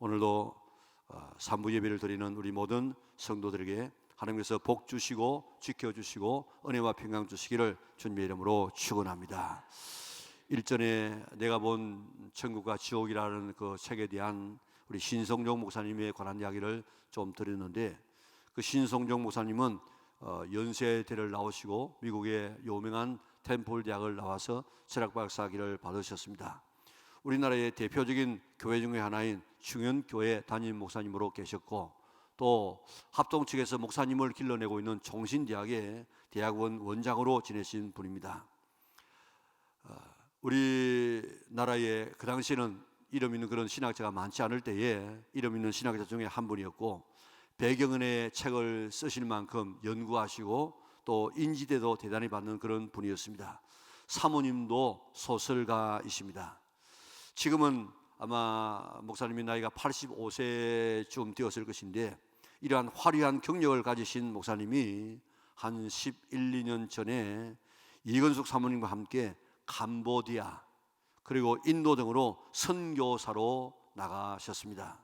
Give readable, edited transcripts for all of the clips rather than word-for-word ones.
오늘도 산부 예배를 드리는 우리 모든 성도들에게 하나님께서 복 주시고 지켜주시고 은혜와 평강 주시기를 주님의 이름으로 축원합니다. 일전에 내가 본 천국과 지옥이라는 그 책에 대한 우리 신성종 목사님에 관한 이야기를 좀 드렸는데, 그 신성종 목사님은 연세대를 나오시고 미국의 유명한 템플 대학을 나와서 철학 박사학위를 받으셨습니다. 우리나라의 대표적인 교회 중에 하나인 충현교회 담임 목사님으로 계셨고, 또 합동 측에서 목사님을 길러내고 있는 종신대학의 대학원 원장으로 지내신 분입니다. 우리나라에 그 당시에는 이름 있는 그런 신학자가 많지 않을 때에 이름 있는 신학자 중에 한 분이었고, 배경은의 책을 쓰실 만큼 연구하시고 또 인지대도 대단히 받는 그런 분이었습니다. 사모님도 소설가이십니다. 지금은 아마 목사님의 나이가 85세쯤 되었을 것인데, 이러한 화려한 경력을 가지신 목사님이 한 11, 12년 전에 이건숙 사모님과 함께 캄보디아 그리고 인도 등으로 선교사로 나가셨습니다.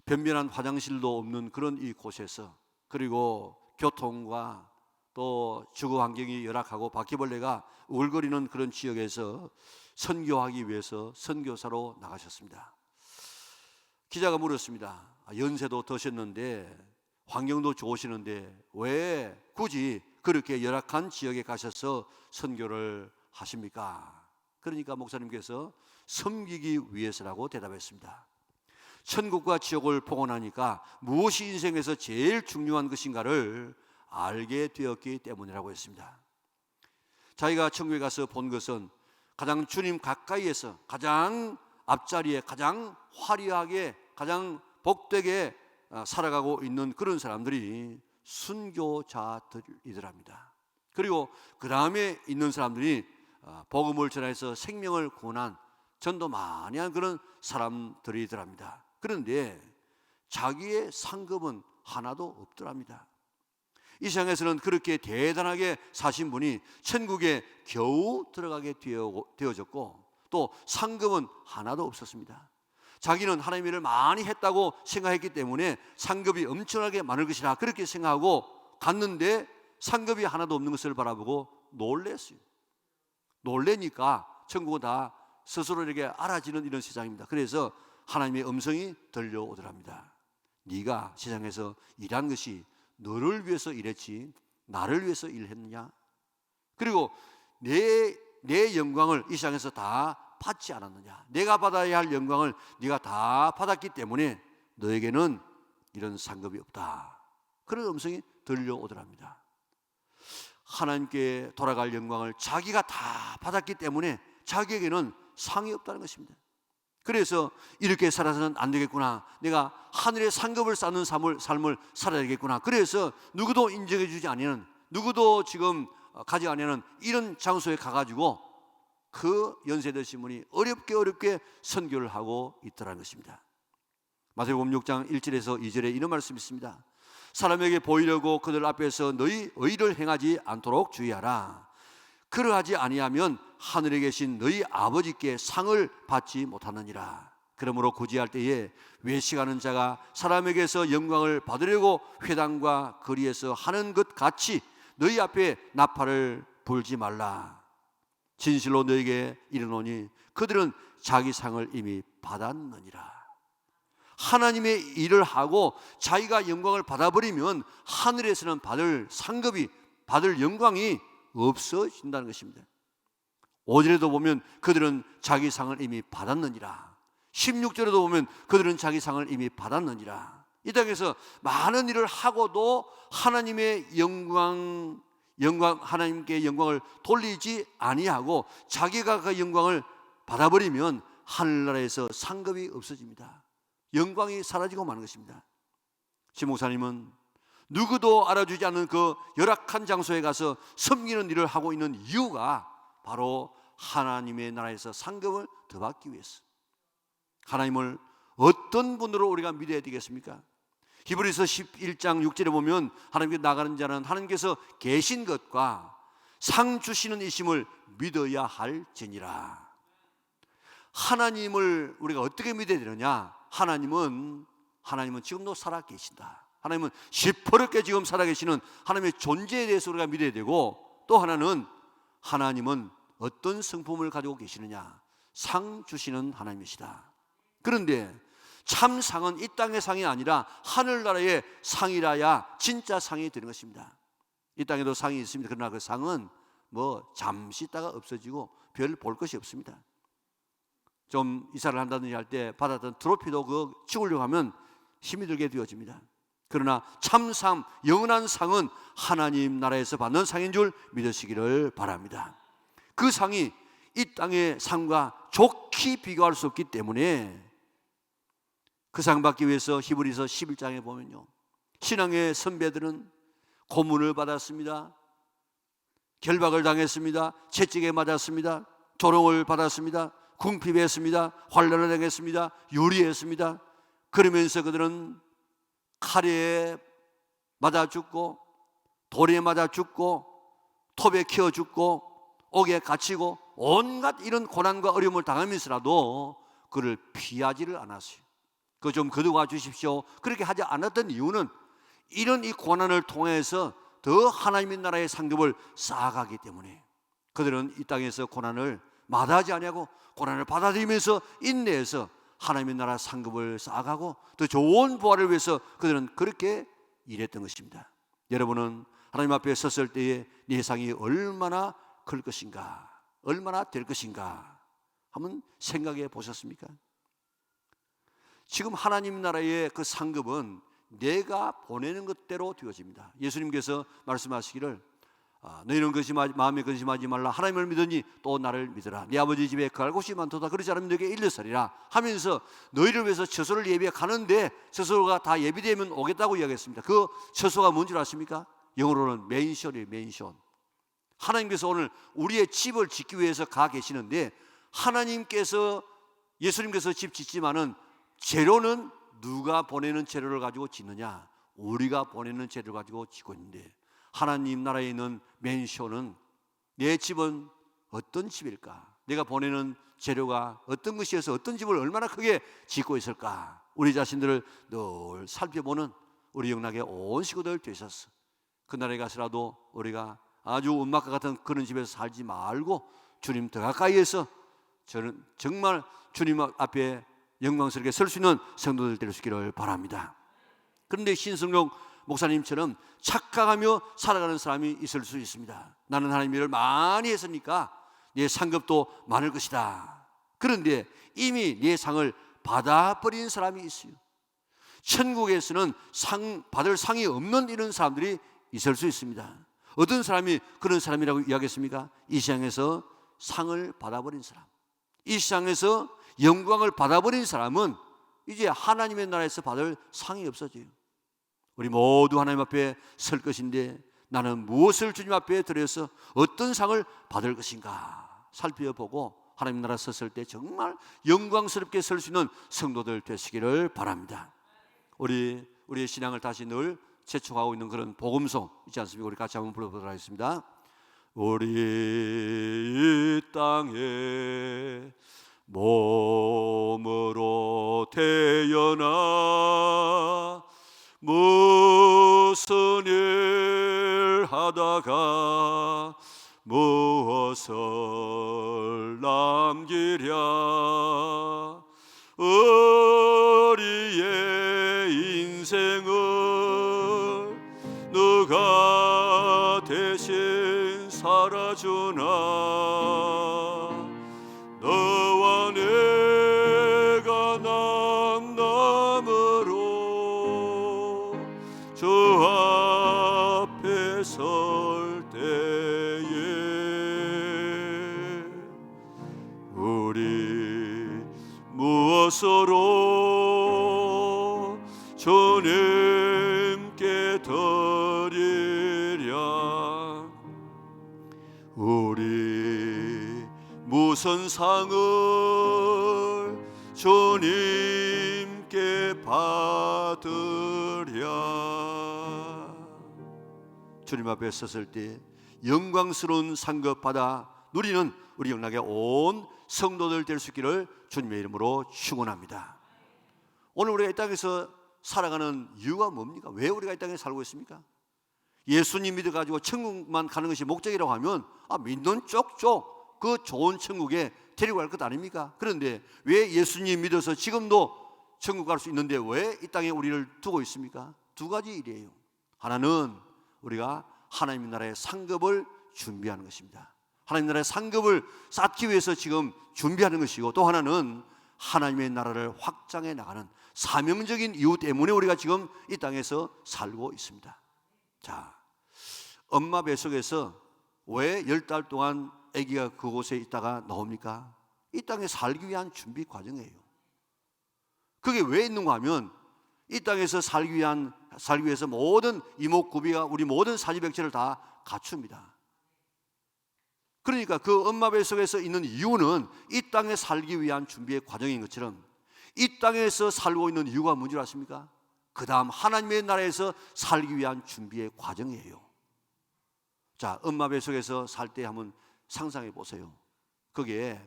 변변한 화장실도 없는 그런 이곳에서, 그리고 교통과 또 주거 환경이 열악하고 바퀴벌레가 울거리는 그런 지역에서 선교하기 위해서 선교사로 나가셨습니다. 기자가 물었습니다. 연세도 드셨는데 환경도 좋으시는데 왜 굳이 그렇게 열악한 지역에 가셔서 선교를 하십니까? 그러니까 목사님께서 섬기기 위해서라고 대답했습니다. 천국과 지옥을 보고 나니까 무엇이 인생에서 제일 중요한 것인가를 알게 되었기 때문이라고 했습니다. 자기가 천국에 가서 본 것은 가장 주님 가까이에서 가장 앞자리에 가장 화려하게 가장 복되게 살아가고 있는 그런 사람들이 순교자들이더랍니다. 그리고 그 다음에 있는 사람들이 복음을 전해서 생명을 구원한 전도 많이 한 그런 사람들이더랍니다. 그런데 자기의 상급은 하나도 없더랍니다. 이 세상에서는 그렇게 대단하게 사신 분이 천국에 겨우 들어가게 되어졌고, 또 상급은 하나도 없었습니다. 자기는 하나님의 일을 많이 했다고 생각했기 때문에 상급이 엄청나게 많을 것이라 그렇게 생각하고 갔는데, 상급이 하나도 없는 것을 바라보고 놀랬어요. 놀래니까 천국은 다 스스로에게 알아지는 이런 세상입니다. 그래서 하나님의 음성이 들려오더랍니다. 네가 세상에서 일한 것이 너를 위해서 일했지 나를 위해서 일했느냐? 그리고 내 영광을 이 세상에서 다 받지 않았느냐? 내가 받아야 할 영광을 네가 다 받았기 때문에 너에게는 이런 상급이 없다. 그런 음성이 들려오더랍니다. 하나님께 돌아갈 영광을 자기가 다 받았기 때문에 자기에게는 상이 없다는 것입니다. 그래서 이렇게 살아서는 안 되겠구나, 내가 하늘의 상급을 쌓는 삶을 살아야 되겠구나, 그래서 누구도 인정해 주지 않는, 누구도 지금 가지 않는 이런 장소에 가가지고 그 연세 드신 분이 어렵게 선교를 하고 있더라는 것입니다. 마태복음 6장 1절에서 2절에 이런 말씀이 있습니다. 사람에게 보이려고 그들 앞에서 너희 의를 행하지 않도록 주의하라. 그러하지 아니하면 하늘에 계신 너희 아버지께 상을 받지 못하느니라. 그러므로 구제할 때에 외식하는 자가 사람에게서 영광을 받으려고 회당과 거리에서 하는 것 같이 너희 앞에 나팔을 불지 말라. 진실로 너에게 이르노니 그들은 자기 상을 이미 받았느니라. 하나님의 일을 하고 자기가 영광을 받아버리면 하늘에서는 받을 상급이, 받을 영광이 없어진다는 것입니다. 5절에도 보면 그들은 자기 상을 이미 받았느니라. 16절에도 보면 그들은 자기 상을 이미 받았느니라. 이 땅에서 많은 일을 하고도 하나님의 영광 하나님께 영광을 돌리지 아니하고 자기가 그 영광을 받아버리면 하늘나라에서 상급이 없어집니다. 영광이 사라지고 마는 것입니다. 지 목사님은 누구도 알아주지 않는 그 열악한 장소에 가서 섬기는 일을 하고 있는 이유가 바로 하나님의 나라에서 상급을 더 받기 위해서. 하나님을 어떤 분으로 우리가 믿어야 되겠습니까? 히브리서 11장 6절에 보면 하나님께 나가는 자는 하나님께서 계신 것과 상 주시는 이심을 믿어야 할지니라. 하나님을 우리가 어떻게 믿어야 되느냐? 하나님은 지금도 살아 계신다. 하나님은 시퍼렇게 지금 살아 계시는 하나님의 존재에 대해서 우리가 믿어야 되고, 또 하나는 하나님은 어떤 성품을 가지고 계시느냐, 상 주시는 하나님이시다. 그런데 참 상은 이 땅의 상이 아니라 하늘나라의 상이라야 진짜 상이 되는 것입니다. 이 땅에도 상이 있습니다. 그러나 그 상은 잠시 있다가 없어지고 별 볼 것이 없습니다. 좀 이사를 한다든지 할 때 받았던 트로피도 치우려고 하면 힘이 들게 되어집니다. 그러나 참상, 영원한 상은 하나님 나라에서 받는 상인 줄 믿으시기를 바랍니다. 그 상이 이 땅의 상과 좋게 비교할 수 없기 때문에 그 상 받기 위해서 히브리서 11장에 보면요, 신앙의 선배들은 고문을 받았습니다. 결박을 당했습니다. 채찍에 맞았습니다. 조롱을 받았습니다. 궁핍했습니다. 환난을 당했습니다. 유리했습니다. 그러면서 그들은 칼에 맞아 죽고, 돌에 맞아 죽고, 톱에 키워 죽고, 옥에 갇히고, 온갖 이런 고난과 어려움을 당하면서라도 그를 피하지를 않았어요. 그거 좀 거두어 주십시오. 그렇게 하지 않았던 이유는 이런 이 고난을 통해서 더 하나님의 나라의 상급을 쌓아가기 때문에, 그들은 이 땅에서 고난을 마다하지 아니하고 고난을 받아들이면서 인내해서 하나님의 나라 상급을 쌓아가고 더 좋은 부활을 위해서 그들은 그렇게 일했던 것입니다. 여러분은 하나님 앞에 섰을 때에 네 상이 얼마나 클 것인가, 얼마나 될 것인가 한번 생각해 보셨습니까? 지금 하나님 나라의 그 상급은 내가 보내는 것대로 되어집니다. 예수님께서 말씀하시기를 너희는 마음에 근심하지 말라. 하나님을 믿으니 또 나를 믿으라. 네 아버지 집에 거할 곳이 많도다. 그렇지 않으면 너에게 일러서리라 하면서 너희를 위해서 처소를 예비해 가는데 처소가 다 예비되면 오겠다고 이야기했습니다. 그 처소가 뭔지 아십니까? 영어로는 맨션이에요. 맨션. 하나님께서 오늘 우리의 집을 짓기 위해서 가 계시는데, 하나님께서, 예수님께서 집 짓지만은 재료는 누가 보내는 재료를 가지고 짓느냐? 우리가 보내는 재료를 가지고 짓고 있는데, 하나님 나라에 있는 맨션은, 내 집은 어떤 집일까? 내가 보내는 재료가 어떤 것이어서 어떤 집을 얼마나 크게 짓고 있을까? 우리 자신들을 늘 살펴보는 우리 영락의 온 식구들 되셨어. 그날에 가서라도 우리가 아주 음악과 같은 그런 집에서 살지 말고 주님 더 가까이에서 저는 정말 주님 앞에 영광스럽게 설 수 있는 성도들 될 수 있기를 바랍니다. 그런데 신성록 목사님처럼 착각하며 살아가는 사람이 있을 수 있습니다. 나는 하나님 일을 많이 했으니까 내 상급도 많을 것이다. 그런데 이미 내 상을 받아버린 사람이 있어요. 천국에서는 받을 상이 없는 이런 사람들이 있을 수 있습니다. 어떤 사람이 그런 사람이라고 이야기했습니까? 이 세상에서 상을 받아버린 사람, 이 세상에서 영광을 받아버린 사람은 이제 하나님의 나라에서 받을 상이 없어져요. 우리 모두 하나님 앞에 설 것인데, 나는 무엇을 주님 앞에 드려서 어떤 상을 받을 것인가 살펴보고 하나님 나라 섰을 때 정말 영광스럽게 설 수 있는 성도들 되시기를 바랍니다. 우리의 신앙을 다시 늘 재촉하고 있는 그런 복음송 있지 않습니까? 우리 같이 한번 불러보도록 하겠습니다. 우리 이 땅에 몸으로 태어나 무슨 일 하다가 무엇을 남기랴. 우리의 인생을 누가 대신 살아주나. 너와 내가 남남으로 주 앞에 설 때에 우리 무엇으로 주님께 드리랴. 우리 무슨 상을 주님께 받으랴. 주님 앞에 섰을 때 영광스러운 상급 받아 누리는 우리 영락의 온 성도들 될 수 있기를 주님의 이름으로 축원합니다. 오늘 우리가 이 땅에서 살아가는 이유가 뭡니까? 왜 우리가 이 땅에 살고 있습니까? 예수님 믿어가지고 천국만 가는 것이 목적이라고 하면 믿는 쪽쪽 그 좋은 천국에 데리고 갈 것 아닙니까? 그런데 왜 예수님 믿어서 지금도 천국 갈 수 있는데 왜 이 땅에 우리를 두고 있습니까? 두 가지 일이에요. 하나는 우리가 하나님 나라의 상급을 준비하는 것입니다. 하나님 나라의 상급을 쌓기 위해서 지금 준비하는 것이고, 또 하나는 하나님의 나라를 확장해 나가는 사명적인 이유 때문에 우리가 지금 이 땅에서 살고 있습니다. 자, 엄마 뱃속에서 왜 10달 동안 아기가 그곳에 있다가 나옵니까? 이 땅에 살기 위한 준비 과정이에요. 그게 왜 있는가 하면 이 땅에서 살기 위해서 모든 이목구비가 우리 모든 사지백체를 다 갖춥니다. 그러니까 그 엄마 뱃속에서 있는 이유는 이 땅에 살기 위한 준비의 과정인 것처럼 이 땅에서 살고 있는 이유가 뭔지 아십니까? 그 다음 하나님의 나라에서 살기 위한 준비의 과정이에요. 자, 엄마 뱃속에서 살 때 한번 상상해 보세요. 거기에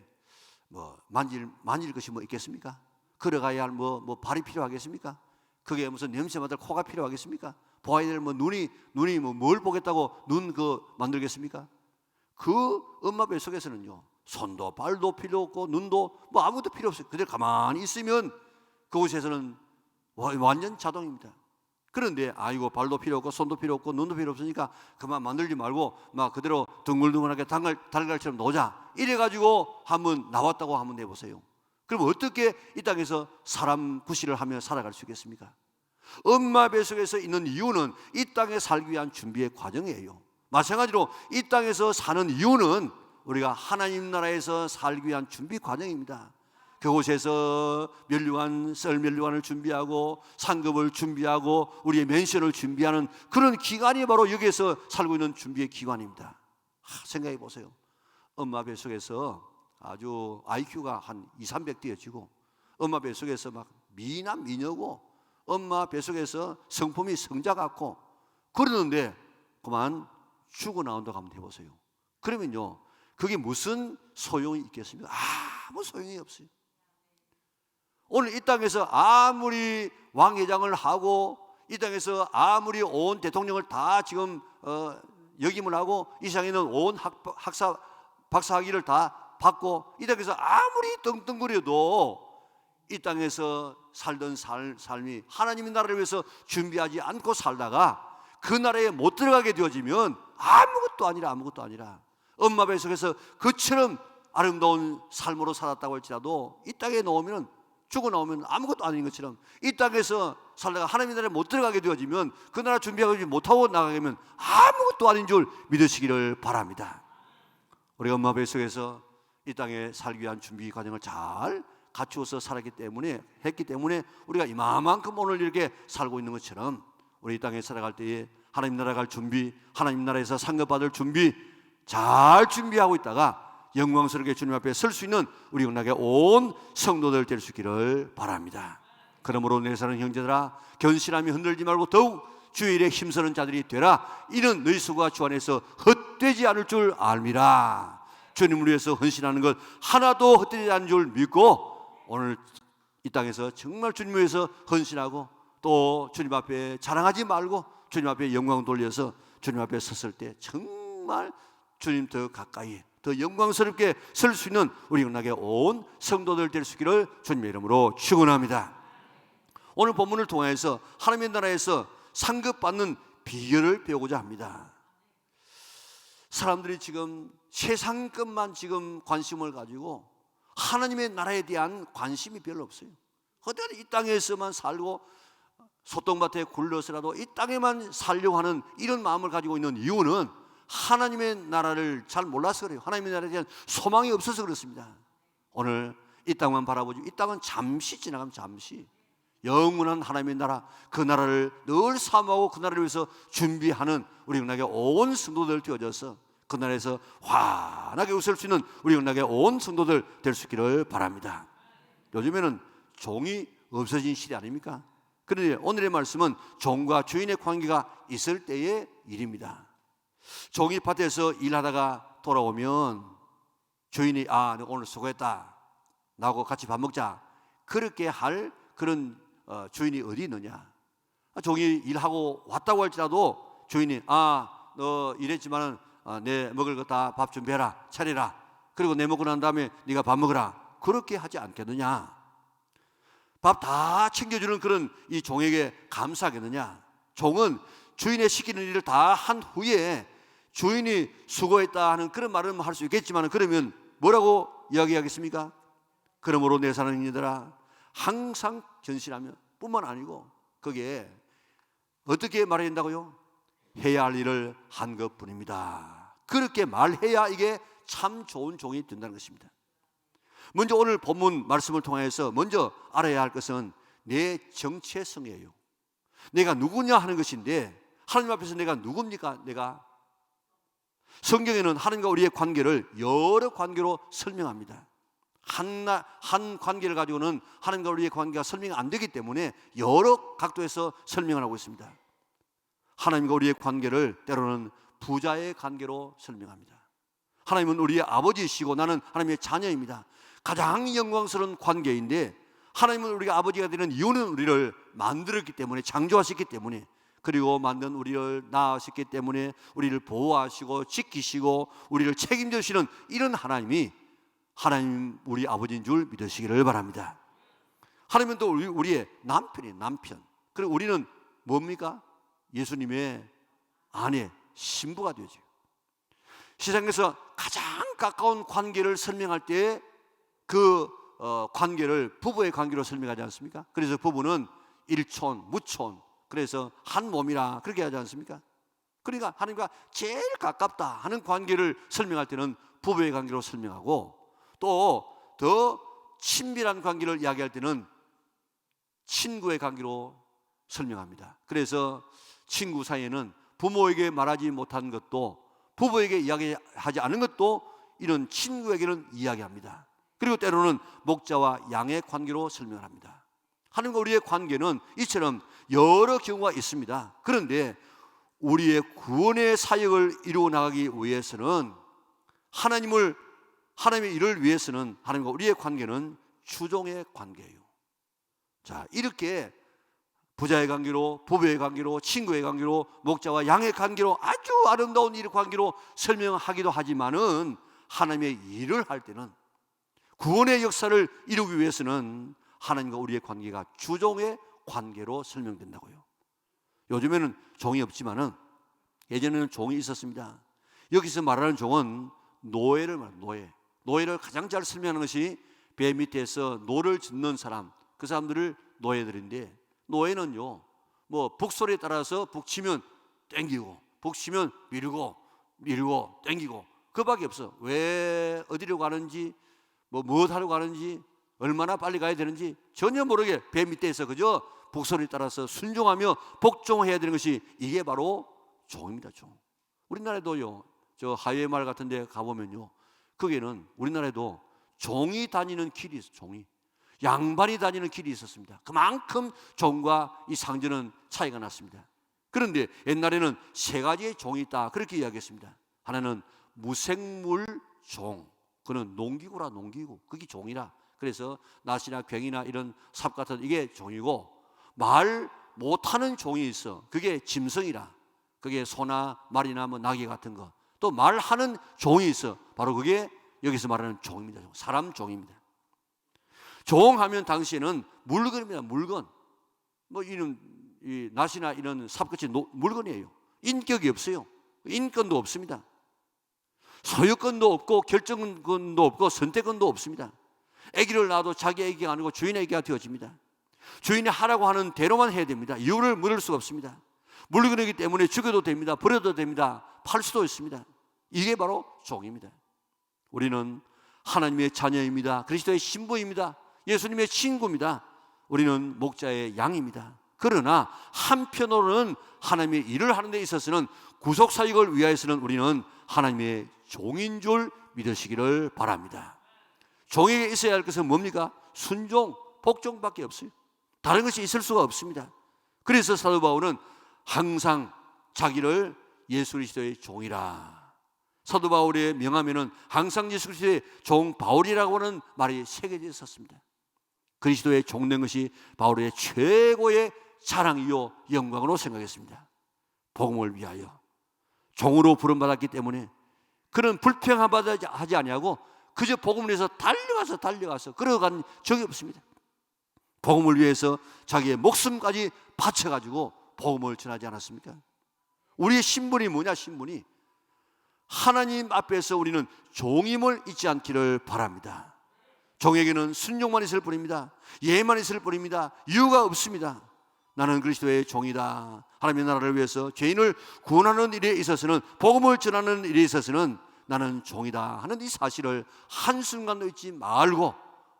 만질 것이 있겠습니까? 걸어가야 할 발이 필요하겠습니까? 그게 무슨 냄새 맡을 코가 필요하겠습니까? 보아야 될 눈이 뭘 보겠다고 눈 만들겠습니까? 그 엄마 뱃속에서는요, 손도 발도 필요 없고 눈도 아무것도 필요 없어요. 그대로 가만히 있으면 그곳에서는 완전 자동입니다. 그런데 발도 필요 없고 손도 필요 없고 눈도 필요 없으니까 그만 만들지 말고 그대로 둥글둥글하게 달걀처럼 놓자, 이래가지고 한번 나왔다고 한번 내보세요. 그럼 어떻게 이 땅에서 사람 구실을 하며 살아갈 수 있겠습니까? 엄마 뱃속에서 있는 이유는 이 땅에 살기 위한 준비의 과정이에요. 마찬가지로 이 땅에서 사는 이유는 우리가 하나님 나라에서 살기 위한 준비 과정입니다. 그곳에서 썰 면류관을 준비하고 상급을 준비하고 우리의 맨션을 준비하는 그런 기간이 바로 여기에서 살고 있는 준비의 기간입니다. 생각해 보세요. 엄마 뱃속에서 아주 IQ가 한 200, 300 되어지고 엄마 뱃속에서 미남 미녀고 엄마 뱃속에서 성품이 성자 같고 그러는데 그만 죽어 나온다고 한번 해보세요. 그러면요, 그게 무슨 소용이 있겠습니까? 아무 소용이 없어요. 오늘 이 땅에서 아무리 왕회장을 하고 이 땅에서 아무리 온 대통령을 다 지금 역임을 하고 이 세상에는 온 박사학위를 다 받고 이 땅에서 아무리 떵떵거려도 이 땅에서 살던 삶이 하나님의 나라를 위해서 준비하지 않고 살다가 그 나라에 못 들어가게 되어지면 아무것도 아니라 엄마 뱃속에서 그처럼 아름다운 삶으로 살았다고 할지라도 이 땅에 죽어 나오면 아무것도 아닌 것처럼 이 땅에서 살다가 하나님의 나라에 못 들어가게 되어지면 그 나라 준비하지 못하고 나가게 되면 아무것도 아닌 줄 믿으시기를 바랍니다. 우리가 엄마 뱃속에서 이 땅에 살기 위한 준비 과정을 잘 갖추어서 살았기 때문에 우리가 이만큼 오늘 이렇게 살고 있는 것처럼 우리 이 땅에 살아갈 때에 하나님 나라 갈 준비, 하나님 나라에서 상급받을 준비 잘 준비하고 있다가 영광스럽게 주님 앞에 설 수 있는 우리 영락의 온 성도들 될 수 있기를 바랍니다. 그러므로 내 사는 형제들아, 견실함이 흔들지 말고 더욱 주의 일에 힘쓰는 자들이 되라. 이는 너희 수고가 주 안에서 헛되지 않을 줄 알미라. 주님을 위해서 헌신하는 것 하나도 헛되지 않은 줄 믿고 오늘 이 땅에서 정말 주님을 위해서 헌신하고 또 주님 앞에 자랑하지 말고 주님 앞에 영광 돌려서 주님 앞에 섰을 때 정말 주님 더 가까이 더 영광스럽게 설 수 있는 우리 영락의 온 성도들 될 수 있기를 주님의 이름으로 축원합니다. 오늘 본문을 통해서 하나님의 나라에서 상급받는 비결을 배우고자 합니다. 사람들이 지금 세상 것만 지금 관심을 가지고 하나님의 나라에 대한 관심이 별로 없어요. 어떻게 이 땅에서만 살고 소똥밭에 굴러서라도 이 땅에만 살려고 하는 이런 마음을 가지고 있는 이유는 하나님의 나라를 잘 몰라서 그래요. 하나님의 나라에 대한 소망이 없어서 그렇습니다. 오늘 이 땅만 바라보지 이 땅은 잠시 지나가면 잠시 영원한 하나님의 나라, 그 나라를 늘 사모하고 그 나라를 위해서 준비하는 우리 영락의 온 성도들 되어져서 그 나라에서 환하게 웃을 수 있는 우리 영락의 온 성도들 될 수 있기를 바랍니다. 요즘에는 종이 없어진 시대 아닙니까? 그런데 오늘의 말씀은 종과 주인의 관계가 있을 때의 일입니다. 종이 밭에서 일하다가 돌아오면 주인이 오늘 수고했다 나하고 같이 밥 먹자 그렇게 할 그런 주인이 어디 있느냐. 종이 일하고 왔다고 할지라도 주인이 너 일했지만은 내 먹을 거 다 밥 준비해라, 차리라. 그리고 내 먹고 난 다음에 네가 밥 먹으라. 그렇게 하지 않겠느냐. 밥 다 챙겨주는 그런 이 종에게 감사하겠느냐. 종은 주인의 시키는 일을 다 한 후에 주인이 수고했다 하는 그런 말은 할 수 있겠지만, 그러면 뭐라고 이야기하겠습니까? 그러므로 내 사랑하는 이들아 항상 견실하며, 뿐만 아니고 거기에 어떻게 말해야 된다고요? 해야 할 일을 한 것뿐입니다. 그렇게 말해야 이게 참 좋은 종이 된다는 것입니다. 먼저 오늘 본문 말씀을 통해서 먼저 알아야 할 것은 내 정체성이에요. 내가 누구냐 하는 것인데, 하나님 앞에서 내가 누굽니까? 내가 성경에는 하나님과 우리의 관계를 여러 관계로 설명합니다. 한 관계를 가지고는 하나님과 우리의 관계가 설명이 안 되기 때문에 여러 각도에서 설명을 하고 있습니다. 하나님과 우리의 관계를 때로는 부자의 관계로 설명합니다. 하나님은 우리의 아버지이시고 나는 하나님의 자녀입니다. 가장 영광스러운 관계인데, 하나님은 우리가 아버지가 되는 이유는 우리를 만들었기 때문에, 창조하셨기 때문에, 그리고 만든 우리를 낳으셨기 때문에 우리를 보호하시고 지키시고 우리를 책임져 주시는 이런 하나님이 하나님 우리 아버지인 줄 믿으시기를 바랍니다. 하나님은 또 우리의 남편이에요. 남편. 그리고 우리는 뭡니까? 예수님의 아내, 신부가 되죠. 세상에서 가장 가까운 관계를 설명할 때 그 관계를 부부의 관계로 설명하지 않습니까? 그래서 부부는 일촌, 무촌, 그래서 한 몸이라 그렇게 하지 않습니까? 그러니까 하나님과 제일 가깝다 하는 관계를 설명할 때는 부부의 관계로 설명하고, 또 더 친밀한 관계를 이야기할 때는 친구의 관계로 설명합니다. 그래서 친구 사이에는 부모에게 말하지 못한 것도, 부부에게 이야기하지 않은 것도 이런 친구에게는 이야기합니다. 그리고 때로는 목자와 양의 관계로 설명을 합니다. 하나님과 우리의 관계는 이처럼 여러 경우가 있습니다. 그런데 우리의 구원의 사역을 이루어 나가기 위해서는, 하나님의 일을 위해서는 하나님과 우리의 관계는 주종의 관계예요. 자, 이렇게 부자의 관계로, 부부의 관계로, 친구의 관계로, 목자와 양의 관계로, 아주 아름다운 일 관계로 설명하기도 하지만은, 하나님의 일을 할 때는, 구원의 역사를 이루기 위해서는 하나님과 우리의 관계가 주종의 관계로 설명된다고요. 요즘에는 종이 없지만은 예전에는 종이 있었습니다. 여기서 말하는 종은 노예를 말합니다. 노예를 가장 잘 설명하는 것이 배 밑에서 노를 짓는 사람, 그 사람들을 노예들인데, 노예는요, 북소리에 따라서 북치면 땡기고, 북치면 밀고 땡기고, 그밖에 없어. 왜 어디로 가는지, 무엇 하러 가는지, 얼마나 빨리 가야 되는지 전혀 모르게 배 밑에서 그저 북소리에 따라서 순종하며 복종해야 되는 것이, 이게 바로 종입니다. 종. 우리나라에도요, 저 하이웨이 마을 같은 데 가보면요, 거기에는 우리나라에도 종이 다니는 길이 있어요. 종이, 양반이 다니는 길이 있었습니다. 그만큼 종과 이 상전은 차이가 났습니다. 그런데 옛날에는 세 가지의 종이 있다, 그렇게 이야기했습니다. 하나는 무생물 종, 그는 농기구라, 농기구, 그게 종이라. 그래서 낫이나 괭이나 이런 삽 같은 이게 종이고, 말 못하는 종이 있어, 그게 짐승이라. 그게 소나 말이나 낙이 같은 거. 또 말하는 종이 있어, 바로 그게 여기서 말하는 종입니다. 사람 종입니다. 종하면 당시에는 물건입니다. 물건. 이 낫이나 이런 삽같이 물건이에요. 인격이 없어요. 인권도 없습니다. 소유권도 없고 결정권도 없고 선택권도 없습니다. 아기를 낳아도 자기 아기가 아니고 주인의 아기가 되어집니다. 주인이 하라고 하는 대로만 해야 됩니다. 이유를 물을 수가 없습니다. 물건이기 때문에 죽여도 됩니다. 버려도 됩니다. 팔 수도 있습니다. 이게 바로 종입니다. 우리는 하나님의 자녀입니다. 그리스도의 신부입니다. 예수님의 친구입니다. 우리는 목자의 양입니다. 그러나 한편으로는 하나님의 일을 하는 데 있어서는, 구속사역을 위하여서는 우리는 하나님의 종인 줄 믿으시기를 바랍니다. 종에게 있어야 할 것은 뭡니까? 순종, 복종밖에 없어요. 다른 것이 있을 수가 없습니다. 그래서 사도 바울은 항상 자기를 예수 그리스도의 종이라, 사도 바울의 명함에는 항상 예수 그리스도의 종 바울이라고 하는 말이 새겨져 있었습니다. 그리스도의 종된 것이 바울의 최고의 자랑이요 영광으로 생각했습니다. 복음을 위하여 종으로 부름받았기 때문에 그는 불평하지 아니하고 그저 복음을 위해서 달려가서 걸어간 적이 없습니다. 복음을 위해서 자기의 목숨까지 바쳐가지고 복음을 전하지 않았습니까? 우리의 신분이 뭐냐? 신분이 하나님 앞에서 우리는 종임을 잊지 않기를 바랍니다. 종에게는 순종만 있을 뿐입니다. 예만 있을 뿐입니다. 이유가 없습니다. 나는 그리스도의 종이다. 하나님의 나라를 위해서 죄인을 구원하는 일에 있어서는, 복음을 전하는 일에 있어서는 나는 종이다 하는 이 사실을 한순간도 잊지 말고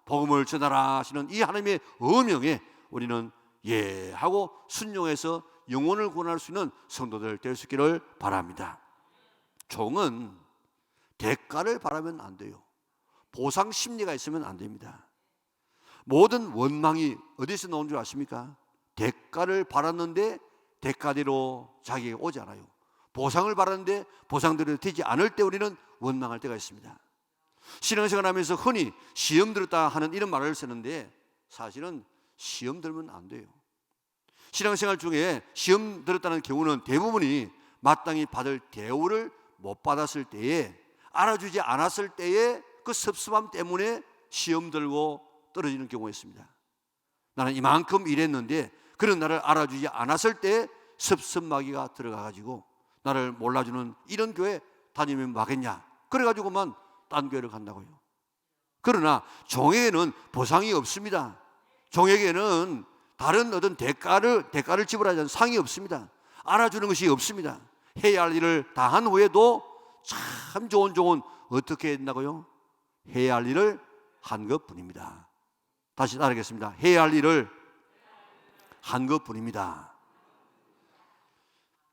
복음을 전하라 하시는 이 하나님의 어명에 우리는 예하고 순종해서 영혼을 구원할 수 있는 성도들 될 수 있기를 바랍니다. 종은 대가를 바라면 안 돼요. 보상 심리가 있으면 안 됩니다. 모든 원망이 어디서 나온 줄 아십니까? 대가를 바랐는데 대가대로 자기에게 오지 않아요. 보상을 바랐는데 보상대로 되지 않을 때 우리는 원망할 때가 있습니다. 신앙생활 하면서 흔히 시험 들었다 하는 이런 말을 쓰는데 사실은 시험 들면 안 돼요. 신앙생활 중에 시험 들었다는 경우는 대부분이 마땅히 받을 대우를 못 받았을 때에, 알아주지 않았을 때에 그 섭섭함 때문에 시험 들고 떨어지는 경우가 있습니다. 나는 이만큼 일했는데 그런 나를 알아주지 않았을 때 섭섭마귀가 들어가가지고 나를 몰라주는 이런 교회 다니면 막겠냐, 그래가지고만 딴 교회를 간다고요. 그러나 종에게는 보상이 없습니다. 종에게는 다른 어떤 대가를 지불하지 않는 상이 없습니다. 알아주는 것이 없습니다. 해야 할 일을 다 한 후에도 참 좋은 종은 어떻게 했나고요? 해야 할 일을 한 것뿐입니다. 다시 따르겠습니다. 해야 할 일을 한 것뿐입니다.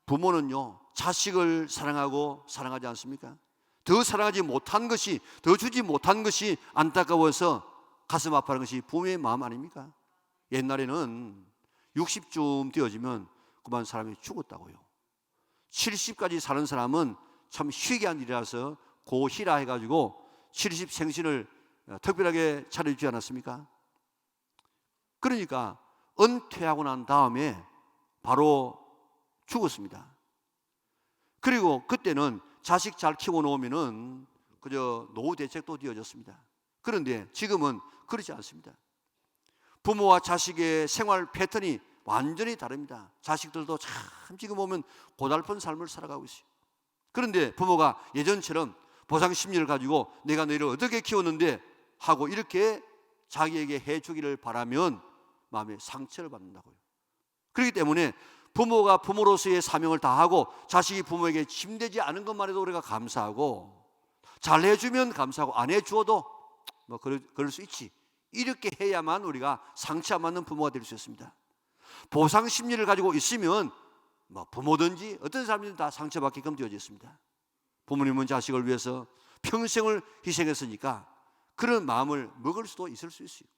부모는요, 자식을 사랑하지 않습니까? 더 사랑하지 못한 것이, 더 주지 못한 것이 안타까워서 가슴 아파하는 것이 부모의 마음 아닙니까? 옛날에는 60쯤 되어지면 그만 사람이 죽었다고요. 70까지 사는 사람은 참 희귀한 일이라서 고희라 해가지고 70 생신을 특별하게 차려주지 않았습니까? 그러니까 은퇴하고 난 다음에 바로 죽었습니다. 그리고 그때는 자식 잘 키워 놓으면은 그저 노후 대책도 되어졌습니다. 그런데 지금은 그렇지 않습니다. 부모와 자식의 생활 패턴이 완전히 다릅니다. 자식들도 참 지금 보면 고달픈 삶을 살아가고 있어요. 그런데 부모가 예전처럼 보상 심리를 가지고 내가 너희를 어떻게 키웠는데 하고 이렇게 자기에게 해주기를 바라면 마음에 상처를 받는다고요. 그렇기 때문에 부모가 부모로서의 사명을 다하고 자식이 부모에게 힘되지 않은 것만 해도 우리가 감사하고, 잘 해주면 감사하고 안 해주어도 뭐 그럴 수 있지, 이렇게 해야만 우리가 상처 안 맞는 부모가 될 수 있습니다. 보상 심리를 가지고 있으면 뭐 부모든지 어떤 사람들은 다 상처받게끔 되어져 있습니다. 부모님은 자식을 위해서 평생을 희생했으니까 그런 마음을 먹을 수도 있을 수 있어요.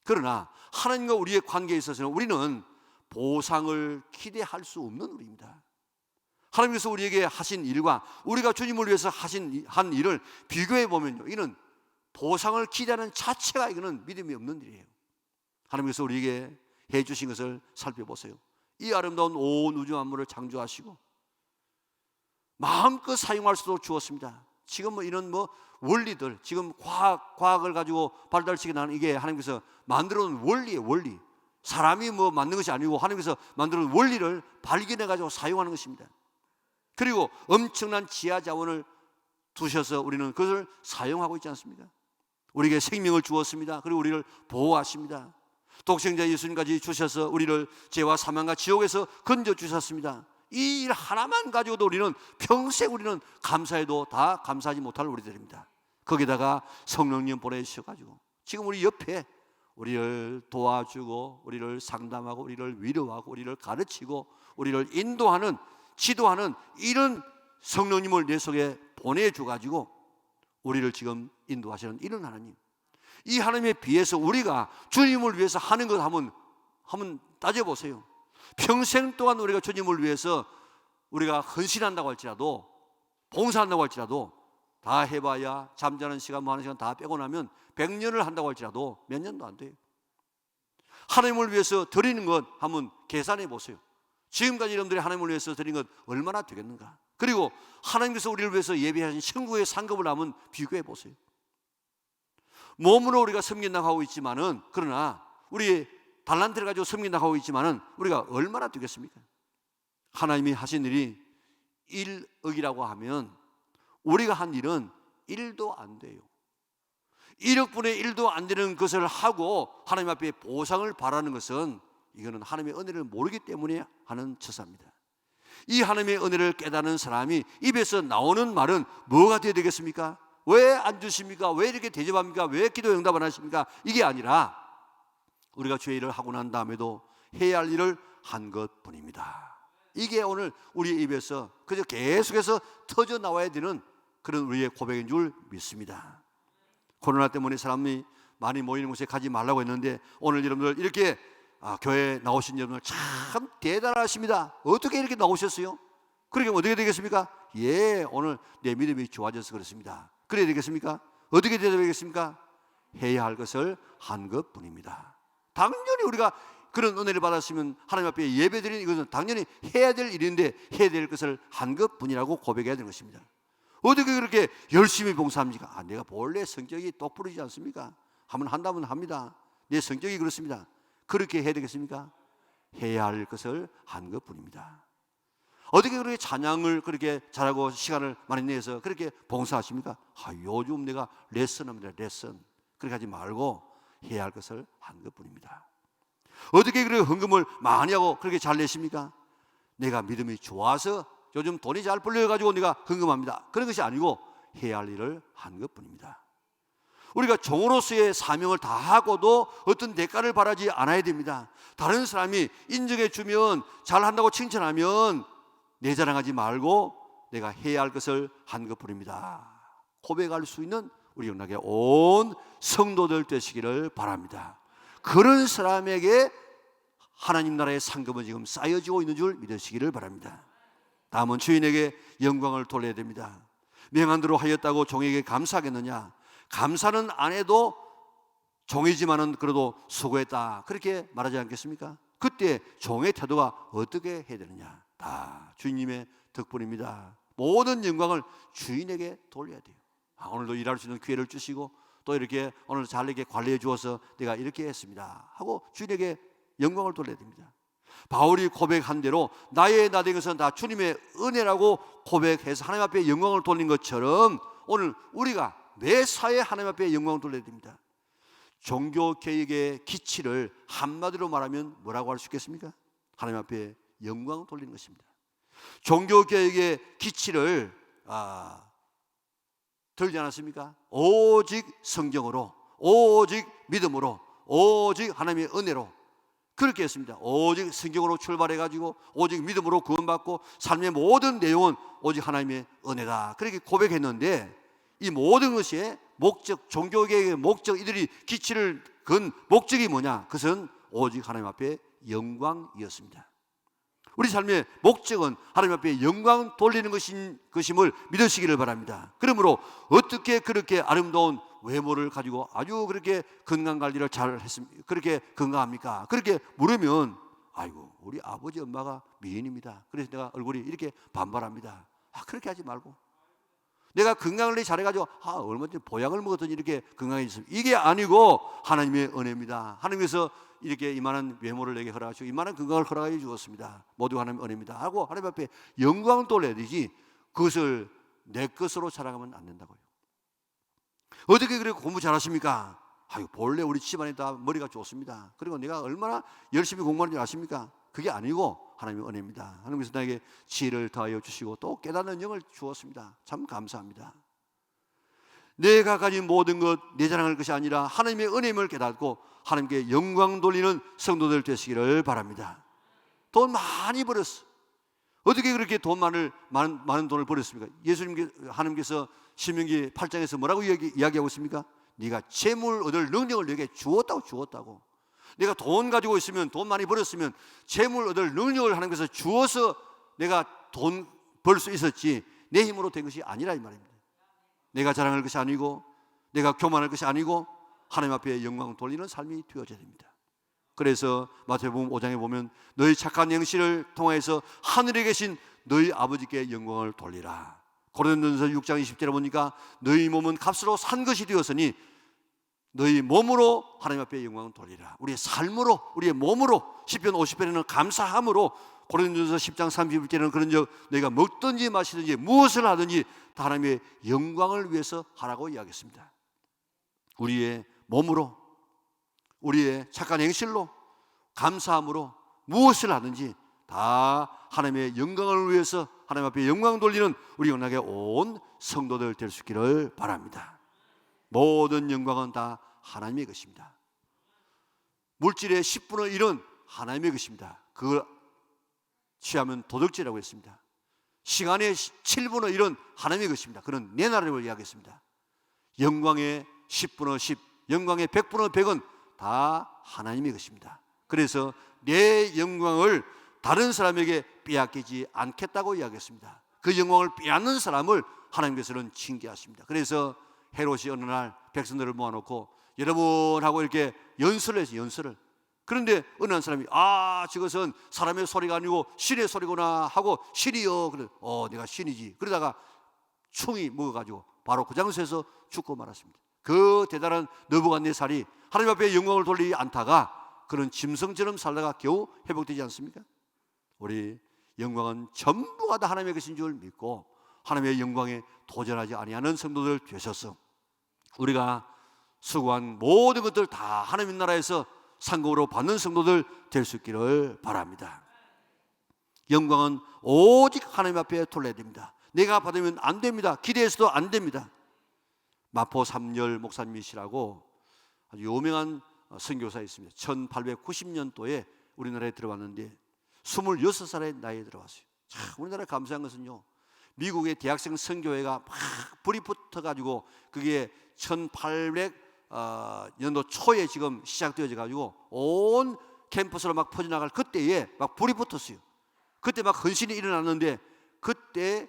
그러나 하나님과 우리의 관계에 있어서는 우리는 보상을 기대할 수 없는 우리입니다. 하나님께서 우리에게 하신 일과 우리가 주님을 위해서 한 일을 비교해 보면요, 이는 보상을 기대하는 자체가 이거는 믿음이 없는 일이에요. 하나님께서 우리에게 해 주신 것을 살펴보세요. 이 아름다운 온 우주 만물을 창조하시고 마음껏 사용할 수도 주었습니다. 지금 뭐 이런 뭐 원리들, 지금 과학을 가지고 발달시켜 나는 이게 하나님께서 만들어 놓은 원리예요. 원리. 사람이 뭐 만든 것이 아니고 하나님께서 만들어 놓은 원리를 발견해 가지고 사용하는 것입니다. 그리고 엄청난 지하 자원을 두셔서 우리는 그것을 사용하고 있지 않습니까? 우리에게 생명을 주었습니다. 그리고 우리를 보호하십니다. 독생자 예수님까지 주셔서 우리를 죄와 사망과 지옥에서 건져주셨습니다. 이 일 하나만 가지고도 우리는 평생 우리는 감사해도 다 감사하지 못할 우리들입니다. 거기다가 성령님 보내주셔가지고 지금 우리 옆에 우리를 도와주고 우리를 상담하고 우리를 위로하고 우리를 가르치고 우리를 인도하는, 지도하는 이런 성령님을 내 속에 보내줘가지고 우리를 지금 인도하시는 이런 하나님, 이 하나님에 비해서 우리가 주님을 위해서 하는 것 한번 따져보세요. 평생 동안 우리가 주님을 위해서 우리가 헌신한다고 할지라도, 봉사한다고 할지라도 다 해봐야 잠자는 시간 뭐 하는 시간 다 빼고 나면 100년을 한다고 할지라도 몇 년도 안 돼요. 하나님을 위해서 드리는 것 한번 계산해 보세요. 지금까지 여러분들이 하나님을 위해서 드린 것 얼마나 되겠는가? 그리고 하나님께서 우리를 위해서 예비하신 천국의 상급을 한번 비교해 보세요. 몸으로 우리가 섬긴다고 하고 있지만은, 그러나 우리 달란트를 가지고 섬긴다고 하고 있지만은 우리가 얼마나 되겠습니까? 하나님이 하신 일이 1억이라고 하면 우리가 한 일은 1도 안 돼요. 1억분의 1도 안 되는 것을 하고 하나님 앞에 보상을 바라는 것은, 이거는 하나님의 은혜를 모르기 때문에 하는 처사입니다. 이 하나님의 은혜를 깨닫는 사람이 입에서 나오는 말은 뭐가 되어야 되겠습니까? 왜 안 주십니까? 왜 이렇게 대접합니까? 왜 기도 응답 안 하십니까? 이게 아니라 우리가 주의 일을 하고 난 다음에도 해야 할 일을 한 것뿐입니다. 이게 오늘 우리 입에서 그저 계속해서 터져 나와야 되는 그런 우리의 고백인 줄 믿습니다. 코로나 때문에 사람이 많이 모이는 곳에 가지 말라고 했는데, 오늘 여러분들 이렇게 교회에 나오신 여러분들 참 대단하십니다. 어떻게 이렇게 나오셨어요? 그러게 어떻게 되겠습니까? 오늘 내 믿음이 좋아져서 그렇습니다. 그래야 되겠습니까? 어떻게 되야 되겠습니까? 해야 할 것을 한 것뿐입니다. 당연히 우리가 그런 은혜를 받았으면 하나님 앞에 예배드리는 이것은 당연히 해야 될 일인데, 해야 될 것을 한 것뿐이라고 고백해야 되는 것입니다. 어떻게 그렇게 열심히 봉사합니까? 내가 본래 성격이 똑부러지지 않습니까? 한번 한다면 합니다. 내 성격이 그렇습니다. 그렇게 해야 되겠습니까? 해야 할 것을 한 것뿐입니다. 어떻게 그렇게 찬양을 그렇게 잘하고 시간을 많이 내서 그렇게 봉사하십니까? 요즘 내가 레슨합니다. 레슨. 그렇게 하지 말고 해야 할 것을 한 것뿐입니다. 어떻게 그렇게 헌금을 많이 하고 그렇게 잘 내십니까? 내가 믿음이 좋아서 요즘 돈이 잘 벌려가지고 내가 헌금합니다. 그런 것이 아니고 해야 할 일을 한 것뿐입니다. 우리가 종으로서의 사명을 다하고도 어떤 대가를 바라지 않아야 됩니다. 다른 사람이 인정해 주면, 잘한다고 칭찬하면 내 자랑하지 말고 내가 해야 할 것을 한 것뿐입니다. 고백할 수 있는 우리 영락에 온 성도들 되시기를 바랍니다. 그런 사람에게 하나님 나라의 상급은 지금 쌓여지고 있는 줄 믿으시기를 바랍니다. 다음은 주인에게 영광을 돌려야 됩니다. 명한 대로 하였다고 종에게 감사하겠느냐? 감사는 안 해도 종이지만은 그래도 수고했다, 그렇게 말하지 않겠습니까? 그때 종의 태도가 어떻게 해야 되느냐? 다 주인님의 덕분입니다. 모든 영광을 주인에게 돌려야 돼요. 오늘도 일할 수 있는 기회를 주시고 또 이렇게 오늘 잘 이렇게 관리해 주어서 내가 이렇게 했습니다 하고 주인에게 영광을 돌려야 됩니다. 바울이 고백한 대로 나의 나된 것은 다 주님의 은혜라고 고백해서 하나님 앞에 영광을 돌린 것처럼, 오늘 우리가 매사에 하나님 앞에 영광을 돌려야 됩니다. 종교개혁의 기치를 한마디로 말하면 뭐라고 할 수 있겠습니까? 하나님 앞에 영광을 돌리는 것입니다. 종교개혁의 기치를 들지 않았습니까? 오직 성경으로, 오직 믿음으로, 오직 하나님의 은혜로, 그렇게 했습니다. 오직 성경으로 출발해가지고 오직 믿음으로 구원받고 삶의 모든 내용은 오직 하나님의 은혜다, 그렇게 고백했는데, 이 모든 것의 목적, 종교개혁의 목적, 이들이 기치를 건 목적이 뭐냐? 그것은 오직 하나님 앞에 영광이었습니다. 우리 삶의 목적은 하나님 앞에 영광 돌리는 것임을 믿으시기를 바랍니다. 그러므로 어떻게 그렇게 아름다운 외모를 가지고 아주 그렇게 건강관리를 잘 했습니까? 그렇게 건강합니까? 그렇게 물으면 아이고 우리 아버지 엄마가 미인입니다, 그래서 내가 얼굴이 이렇게 반발합니다. 그렇게 하지 말고, 내가 건강관리 잘해가지고 얼마 전에 보약을 먹었더니 이렇게 건강해졌습니다, 이게 아니고 하나님의 은혜입니다. 하나님께서 이렇게 이만한 외모를 내게 허락하시고 이만한 건강을 허락해 주었습니다. 모두 하나님의 은혜입니다 하고 하나님 앞에 영광을 돌려야 되지, 그것을 내 것으로 자랑하면 안 된다고요. 어떻게 그렇게 공부 잘하십니까? 본래 우리 집안에 다 머리가 좋습니다. 그리고 내가 얼마나 열심히 공부하는지 아십니까? 그게 아니고 하나님의 은혜입니다. 하나님께서 나에게 지혜를 더하여 주시고 또 깨닫는 영을 주었습니다. 참 감사합니다. 내가 가진 모든 것 내 자랑할 것이 아니라 하나님의 은혜임을 깨닫고 하나님께 영광 돌리는 성도들 되시기를 바랍니다. 돈 많이 벌었어. 어떻게 그렇게 많은 돈을 벌었습니까? 하나님께서 신명기 8장에서 뭐라고 이야기하고 있습니까? 네가 재물 얻을 능력을 내게 주었다고. 내가 돈 가지고 있으면, 돈 많이 벌었으면 재물 얻을 능력을 하나님께서 주어서 내가 돈 벌 수 있었지 내 힘으로 된 것이 아니라 이 말입니다. 내가 자랑할 것이 아니고 내가 교만할 것이 아니고 하나님 앞에 영광 돌리는 삶이 되어져야 됩니다. 그래서 마태복음 5장에 보면 너희 착한 행실을 통해서 하늘에 계신 너희 아버지께 영광을 돌리라. 고린도전서 6장 20절에 보니까 너희 몸은 값으로 산 것이 되었으니 너희 몸으로 하나님 앞에 영광을 돌리라. 우리의 삶으로, 우리의 몸으로, 시편 50편에는 감사함으로, 고린도전서 10장 31절에는 그런즉 너희가 먹든지 마시든지 무엇을 하든지 다 하나님의 영광을 위해서 하라고 이야기했습니다. 우리의 몸으로, 우리의 착한 행실로, 감사함으로 무엇을 하든지 다 하나님의 영광을 위해서 하나님 앞에 영광 돌리는 우리 영락의 온 성도들 될 수 있기를 바랍니다. 모든 영광은 다 하나님의 것입니다. 물질의 10분의 1은 하나님의 것입니다. 그걸 취하면 도덕질이라고 했습니다. 시간의 7분의 1은 하나님의 것입니다. 그는 내 나라를 이야기했습니다. 영광의 10분의 10, 영광의 100분의 100은 다 하나님의 것입니다. 그래서 내 영광을 다른 사람에게 빼앗기지 않겠다고 이야기했습니다. 그 영광을 빼앗는 사람을 하나님께서는 징계하십니다. 그래서 헤롯이 어느 날 백성들을 모아놓고 여러분하고 이렇게 연설을 했어요. 연설을. 그런데 어느 한 사람이 저것은 사람의 소리가 아니고 신의 소리구나 하고 신이요. 그래 내가 신이지. 그러다가 충이 먹어가지고 바로 그 장소에서 죽고 말았습니다. 그 대단한 느부갓네살이 하나님 앞에 영광을 돌리지 않다가 그런 짐승처럼 살다가 겨우 회복되지 않습니까? 우리 영광은 전부가 다 하나님의 것인 줄 믿고 하나님의 영광에 도전하지 아니하는 성도들 되셔서 우리가 수고한 모든 것들 다 하나님 나라에서 상급으로 받는 성도들 될 수 있기를 바랍니다. 영광은 오직 하나님 앞에 돌려야 됩니다. 내가 받으면 안 됩니다. 기대해서도 안 됩니다. 마포 삼열 목사님이시라고 아주 유명한 선교사 있습니다. 1890년도에 우리나라에 들어왔는데 26살의 나이에 들어왔어요. 참 우리나라에 감사한 것은요, 미국의 대학생 선교회가 막 불이 붙어가지고 그게 1800년도 초에 지금 시작되어져 가지고 온 캠퍼스로 막 퍼져나갈 그때에 막 불이 붙었어요. 그때 막 헌신이 일어났는데 그때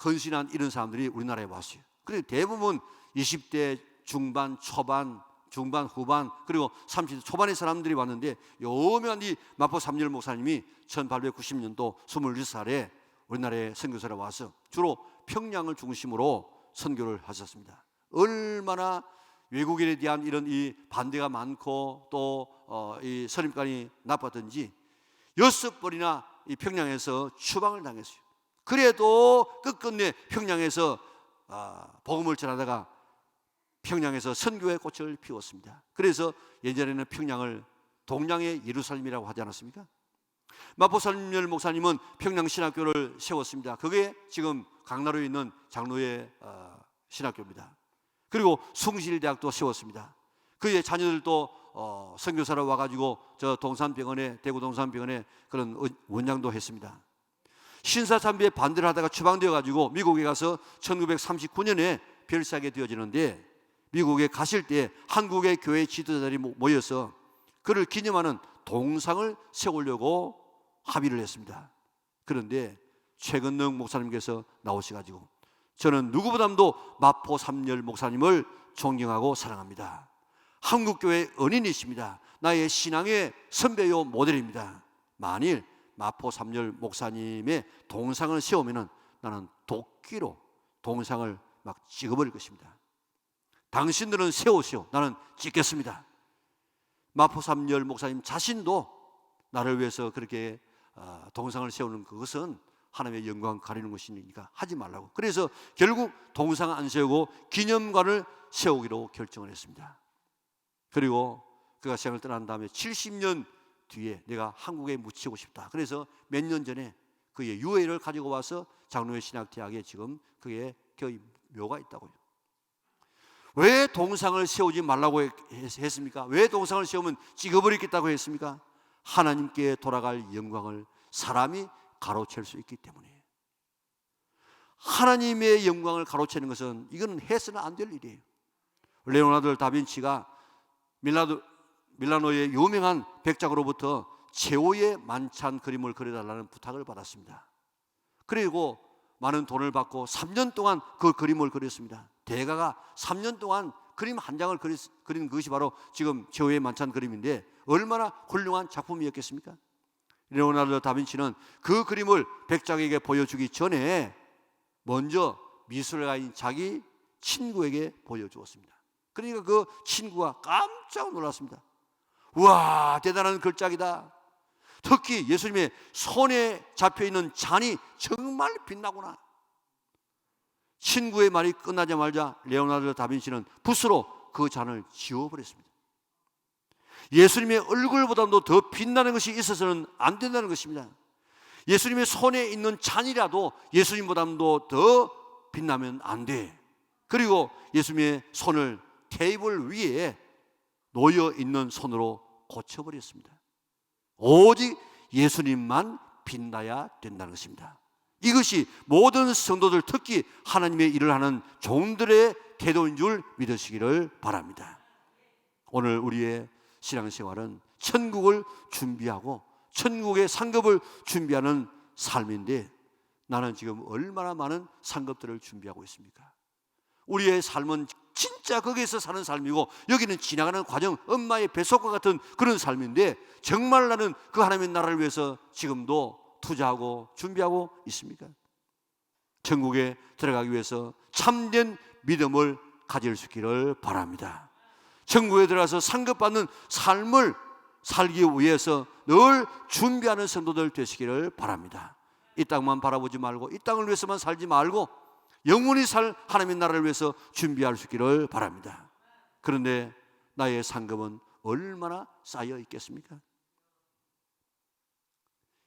헌신한 이런 사람들이 우리나라에 왔어요. 그리고 대부분 20대 중반, 초반, 중반, 후반 그리고 30대 초반의 사람들이 왔는데 유명한 이 마포 삼열 목사님이 1890년도 26살에 우리나라에 선교사로 와서 주로 평양을 중심으로 선교를 하셨습니다. 얼마나 외국인에 대한 이런 이 반대가 많고 또 이 선입관이 나빴던지 6번이나 이 평양에서 추방을 당했어요. 그래도 끝끝내 평양에서 복음을 전하다가 평양에서 선교의 꽃을 피웠습니다. 그래서 예전에는 평양을 동양의 예루살렘이라고 하지 않았습니까? 마포 삼열 목사님은 평양 신학교를 세웠습니다. 그게 지금 강나루에 있는 장로의 신학교입니다. 그리고 숭실대학도 세웠습니다. 그의 자녀들도 선교사로 와가지고 저 동산병원에, 대구 동산병원에 그런 원장도 했습니다. 신사참배에 반대를 하다가 추방되어가지고 미국에 가서 1939년에 별사하게 되어지는데 미국에 가실 때 한국의 교회 지도자들이 모여서 그를 기념하는 동상을 세우려고 합의를 했습니다. 그런데 최근능 목사님께서 나오셔가지고 저는 누구보다도 마포 삼열 목사님을 존경하고 사랑합니다. 한국교회의 은인이십니다. 나의 신앙의 선배요 모델입니다. 만일 마포 삼열 목사님의 동상을 세우면 나는 도끼로 동상을 막 찍어버릴 것입니다. 당신들은 세우시오. 나는 찍겠습니다. 마포 삼열 목사님 자신도 나를 위해서 그렇게 동상을 세우는 그것은 하나님의 영광 가리는 것이니까 하지 말라고. 그래서 결국 동상 안 세우고 기념관을 세우기로 결정을 했습니다. 그리고 그가 세상을 떠난 다음에 70년 뒤에 내가 한국에 묻히고 싶다. 그래서 몇 년 전에 그의 유해를 가지고 와서 장로회 신학대학에 지금 그의 묘가 있다고요. 왜 동상을 세우지 말라고 했습니까? 왜 동상을 세우면 찍어버리겠다고 했습니까? 하나님께 돌아갈 영광을 사람이 가로챌 수 있기 때문에. 하나님의 영광을 가로채는 것은 이건 해서는 안 될 일이에요. 레오나르도 다빈치가 밀라노의 유명한 백작으로부터 최후의 만찬 그림을 그려달라는 부탁을 받았습니다. 그리고 많은 돈을 받고 3년 동안 그 그림을 그렸습니다. 대가가 3년 동안 그림 한 장을 그린 것이 바로 지금 최후의 만찬 그림인데 얼마나 훌륭한 작품이었겠습니까? 레오나르도 다빈치는 그 그림을 백작에게 보여주기 전에 먼저 미술가인 자기 친구에게 보여주었습니다. 그러니까 그 친구가 깜짝 놀랐습니다. 우와, 대단한 걸작이다. 특히 예수님의 손에 잡혀있는 잔이 정말 빛나구나. 친구의 말이 끝나자마자 레오나르도 다빈치는 붓으로 그 잔을 지워버렸습니다. 예수님의 얼굴보다도 더 빛나는 것이 있어서는 안 된다는 것입니다. 예수님의 손에 있는 잔이라도 예수님보다도 더 빛나면 안 돼. 그리고 예수님의 손을 테이블 위에 놓여 있는 손으로 고쳐버렸습니다. 오직 예수님만 빛나야 된다는 것입니다. 이것이 모든 성도들, 특히 하나님의 일을 하는 종들의 태도인 줄 믿으시기를 바랍니다. 오늘 우리의 신앙생활은 천국을 준비하고 천국의 상급을 준비하는 삶인데 나는 지금 얼마나 많은 상급들을 준비하고 있습니까? 우리의 삶은 진짜 거기에서 사는 삶이고 여기는 지나가는 과정, 엄마의 뱃속과 같은 그런 삶인데 정말 나는 그 하나님의 나라를 위해서 지금도 투자하고 준비하고 있습니까? 천국에 들어가기 위해서 참된 믿음을 가질 수 있기를 바랍니다. 천국에 들어가서 상급받는 삶을 살기 위해서 늘 준비하는 성도들 되시기를 바랍니다. 이 땅만 바라보지 말고 이 땅을 위해서만 살지 말고 영원히 살 하나님의 나라를 위해서 준비할 수 있기를 바랍니다. 그런데 나의 상급은 얼마나 쌓여 있겠습니까?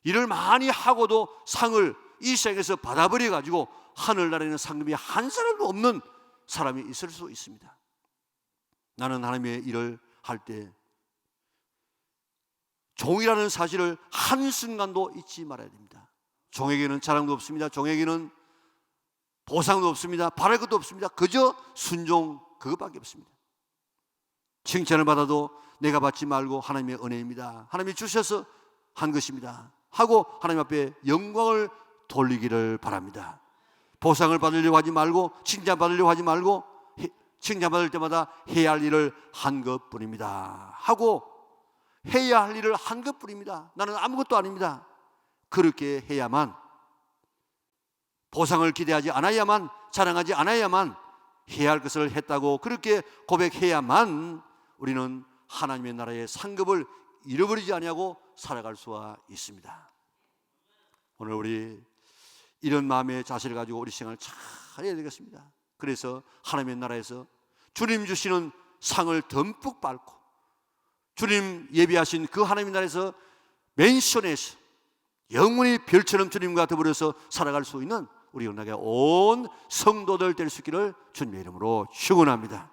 일을 많이 하고도 상을 이 세상에서 받아버려 가지고 하늘나라에는 상급이 한 사람도 없는 사람이 있을 수 있습니다. 나는 하나님의 일을 할 때 종이라는 사실을 한순간도 잊지 말아야 됩니다. 종에게는 자랑도 없습니다. 종에게는 보상도 없습니다. 바랄 것도 없습니다. 그저 순종, 그것밖에 없습니다. 칭찬을 받아도 내가 받지 말고 하나님의 은혜입니다, 하나님이 주셔서 한 것입니다 하고 하나님 앞에 영광을 돌리기를 바랍니다. 보상을 받으려고 하지 말고 칭찬 받으려고 하지 말고 칭찬받을 때마다 해야 할 일을 한 것뿐입니다 하고 해야 할 일을 한 것뿐입니다. 나는 아무것도 아닙니다. 그렇게 해야만, 보상을 기대하지 않아야만, 자랑하지 않아야만, 해야 할 것을 했다고 그렇게 고백해야만 우리는 하나님의 나라의 상급을 잃어버리지 아니하고 살아갈 수가 있습니다. 오늘 우리 이런 마음의 자세를 가지고 우리 생활을 잘 해야 되겠습니다. 그래서 하나님의 나라에서 주님 주시는 상을 듬뿍 밟고 주님 예비하신 그 하나님의 나라에서 맨션에서 영원히 별처럼 주님과 더불어서 살아갈 수 있는 우리 연락의 온 성도들 될 수 있기를 주님의 이름으로 축원합니다.